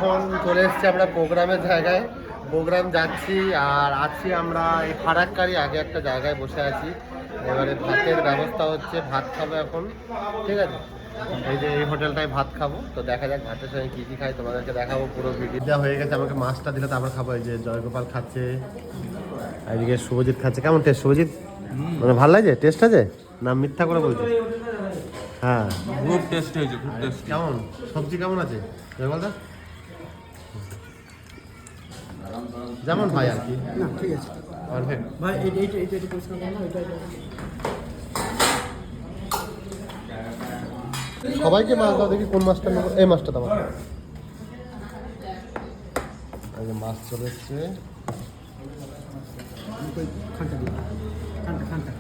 এখন চলে এসেছি আমরা প্রোগ্রামের জায়গায়। প্রোগ্রাম যাচ্ছি আর আছি আমরা এই ফারাক্কারি আগে একটা জায়গায় বসে আছি। এবারে ভাতের ব্যবস্থা হচ্ছে, ভাত খাবো এখন, ঠিক আছে। এই যে এই হোটেলটায় ভাত খাবো, তো দেখা যাক ভাতের সঙ্গে কী কী খাই তোমাদেরকে দেখাবো পুরো ভিডিও। যা হয়ে গেছে, আমাকে মাছটা দিলে তারপর খাবো। এই যে জয়গোপাল খাচ্ছে, এদিকে শুভজিৎ খাচ্ছে। কেমন টেস্ট শুভজিৎ? মানে ভালো লাগছে? টেস্ট আছে না মিথ্যা করে বলছিস? হ্যাঁ খুব টেস্ট হয়েছে, খুব টেস্ট। কেমন সবজি কেমন আছে জয়গোপালদা? যেমন হয় আর কি। না ঠিক আছে পারফেক্ট ভাই, এইটা পরিষ্কার করো না, এটা সবাইকে মাছ দাও, দেখি কোন মাছটা নেবো। এই মাছটা দাও। এই যে মাছ চলে এসছে, খানটা দিই, খানটা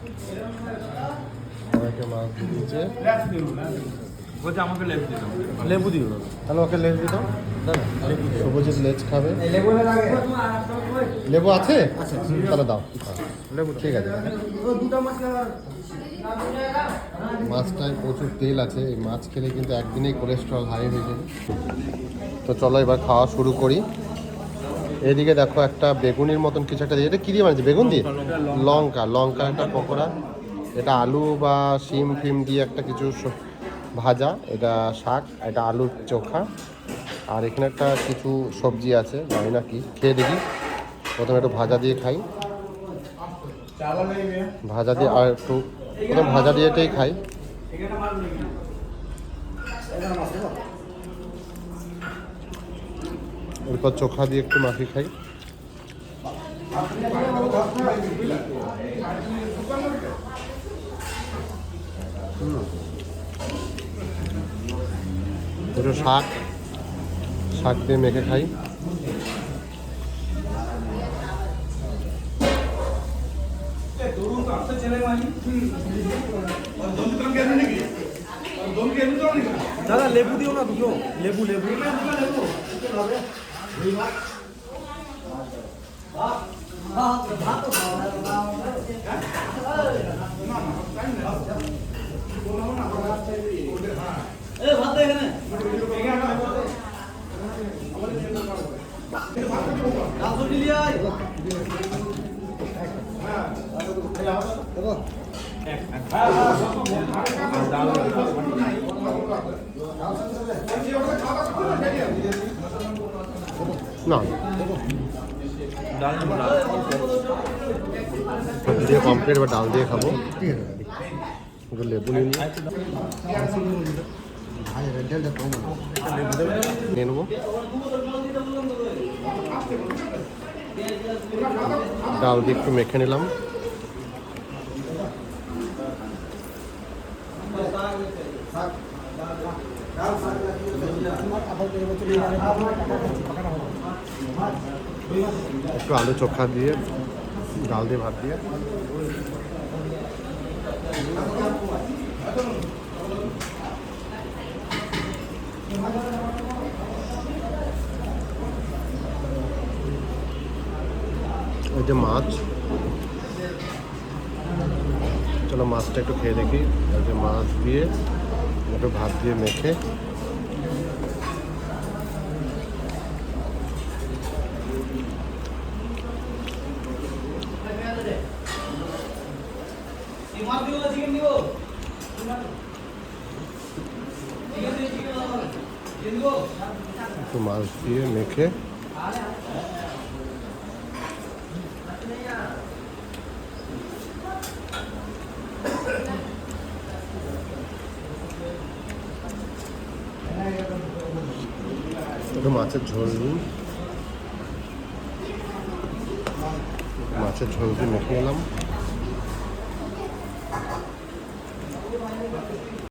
সবাইকে মাছ দিয়ে দিয়েছে। বলছে আমাকে লেবু দিতাম। লেবু দিও না, তাহলে ওকে লেবু দিতাম। শুভজিৎ লেজ খাবে। লেবু আছে? তাহলে দাও লেবু, ঠিক আছে। মাছটায় প্রচুর তেল আছে, এই মাছ খেলে কিন্তু একদিনেই কোলেস্ট্রল হাই হয়ে যাবে। তো চলো এবার খাওয়া শুরু করি। এদিকে দেখো একটা বেগুনির মতন কিছু একটা দিয়ে, এটা কী দিয়ে বানিয়েছে? বেগুন দিয়ে? লঙ্কা একটা পকোড়া। এটা আলু বা শিম ফিম দিয়ে একটা কিছু ভাজা। এটা শাক, এটা আলুর চোখা, আর এখানে একটা কিছু সবজি আছে, জানি না কি। খেয়ে দেখি, প্রথমে একটু ভাজা দিয়ে খাই। ভাজা দিয়ে আর একটু প্রথম ভাজা দিয়ে এটাই খাই। এরপর চোখা দিয়ে একটু মাখি খাই। একটু শাক দিয়ে মেখে খাই। দাদা লেবু দিও না, দুটো লেবু না ডাল দিয়ে কমপ্লিট, এবার ডাল দিয়ে খাবো। একটু লেবু নিয়ে নিই, নিয়ে নেবো। ডাল দিয়ে একটু মেখে নিলাম। একটু আলু চোখা দিয়ে, ডাল দিয়ে, ভাত দিয়ে। ওই যে মাছ, চলো মাছটা একটু খেয়ে দেখি। ওই যে মাছ দিয়ে একটু ভাত দিয়ে মেখে, একটু মাছ দিয়ে মেখে একটু মাছের ঝোল নিই। মাছের ঝোল দিয়ে মেখে নিলাম।